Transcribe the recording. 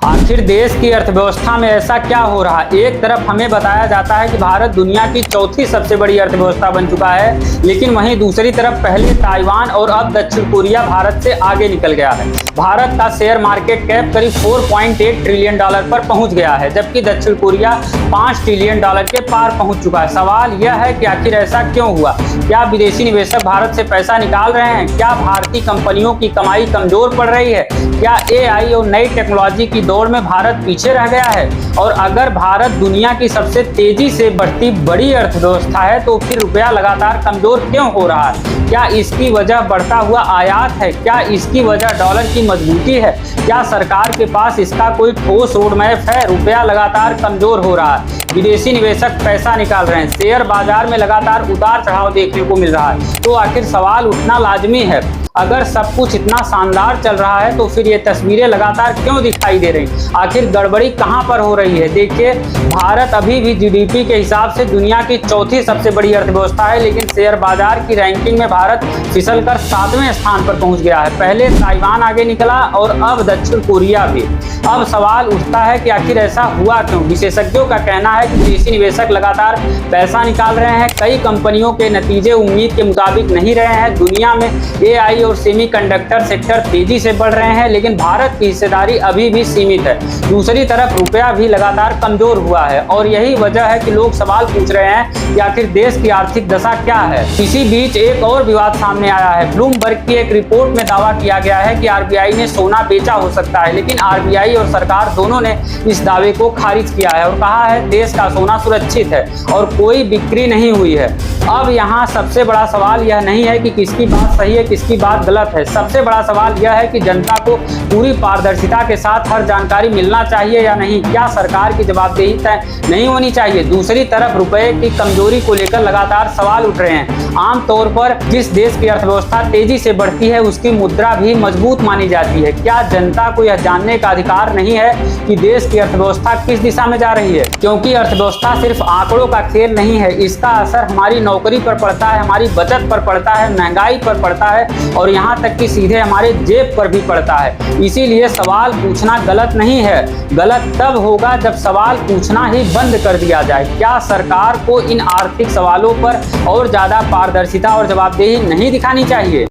आखिर देश की अर्थव्यवस्था में ऐसा क्या हो रहा है? एक तरफ हमें बताया जाता है कि भारत दुनिया की चौथी सबसे बड़ी अर्थव्यवस्था बन चुका है, लेकिन वहीं दूसरी तरफ पहले ताइवान और अब दक्षिण कोरिया भारत से आगे निकल गया है। भारत का शेयर मार्केट कैप करीब 4.8 ट्रिलियन डॉलर पर पहुंच गया है, जबकि दक्षिण कोरिया 5 ट्रिलियन डॉलर के पार पहुंच चुका है। सवाल यह है कि आखिर ऐसा क्यों हुआ? क्या विदेशी निवेशक भारत से पैसा निकाल रहे हैं? क्या भारतीय कंपनियों की कमाई कमजोर पड़ रही है? क्या एआई और नई टेक्नोलॉजी की दौड़ में भारत पीछे रह गया है? और अगर भारत दुनिया की सबसे तेजी से बढ़ती बड़ी अर्थव्यवस्था है, तो फिर रुपया लगातार कमजोर क्यों हो रहा है? क्या इसकी वजह बढ़ता हुआ आयात है? क्या इसकी वजह डॉलर की मजबूती है? क्या सरकार के पास इसका कोई ठोस रोड मैप है? रुपया लगातार कमजोर हो रहा है, विदेशी निवेशक पैसा निकाल रहे हैं, शेयर बाजार में लगातार उतार चढ़ाव देखने को मिल रहा है, तो आखिर सवाल उठना लाजमी है। अगर सब कुछ इतना शानदार चल रहा है, तो फिर ये तस्वीरें लगातार क्यों दिखाई दे रही? आखिर गड़बड़ी कहां पर हो रही है? देखिए, भारत अभी भी जीडीपी के हिसाब से दुनिया की चौथी सबसे बड़ी अर्थव्यवस्था है, लेकिन शेयर बाजार की रैंकिंग में भारत फिसलकर 7वें स्थान पर पहुंच गया है। पहले ताइवान आगे निकला और अब दक्षिण कोरिया भी। अब सवाल उठता है कि आखिर ऐसा हुआ क्यों? विशेषज्ञों का कहना है कि विदेशी निवेशक लगातार पैसा निकाल रहे हैं, कई कंपनियों के नतीजे उम्मीद के मुताबिक नहीं रहे हैं, दुनिया में एआई और सेमीकंडक्टर सेक्टर तेजी से बढ़ रहे हैं, लेकिन भारत की हिस्सेदारी अभी भी सीमित है। दूसरी तरफ रुपया भी लगातार कमजोर हुआ है, और यही वजह है कि लोग सवाल पूछ रहे हैं कि आखिर देश की आर्थिक दशा क्या है। इसी बीच एक और विवाद सामने आया है। ब्लूमबर्ग की एक रिपोर्ट में दावा किया गया है कि आरबीआई ने सोना बेचा हो सकता है, लेकिन आरबीआई और सरकार दोनों ने इस दावे को खारिज किया है और कहा है देश का सोना सुरक्षित है और कोई बिक्री नहीं हुई है। अब यहाँ सबसे बड़ा सवाल यह नहीं है कि किसकी बात सही है, किसकी बात गलत है। सबसे बड़ा सवाल यह है कि जनता को पूरी पारदर्शिता के साथ हर जानकारी मिलना चाहिए या नहीं? क्या सरकार की जवाबदेही तय नहीं होनी चाहिए? दूसरी तरफ रुपए की कमजोरी को लेकर लगातार सवाल उठ रहे हैं। आमतौर पर जिस देश की अर्थव्यवस्था तेजी से बढ़ती है, उसकी मुद्रा भी मजबूत मानी जाती है। क्या जनता को यह जानने का अधिकार नहीं है कि देश की अर्थव्यवस्था किस दिशा में जा रही है? क्योंकि अर्थव्यवस्था सिर्फ आंकड़ों का खेल नहीं है, इसका असर हमारी नौकरी पर पड़ता है, हमारी बचत पर पड़ता है, महंगाई पर पड़ता है और यहाँ तक कि सीधे हमारे जेब पर भी पड़ता है। इसीलिए सवाल पूछना गलत नहीं है, गलत तब होगा जब सवाल पूछना ही बंद कर दिया जाए। क्या सरकार को इन आर्थिक सवालों पर और ज्यादा पारदर्शिता और जवाबदेही नहीं दिखानी चाहिए?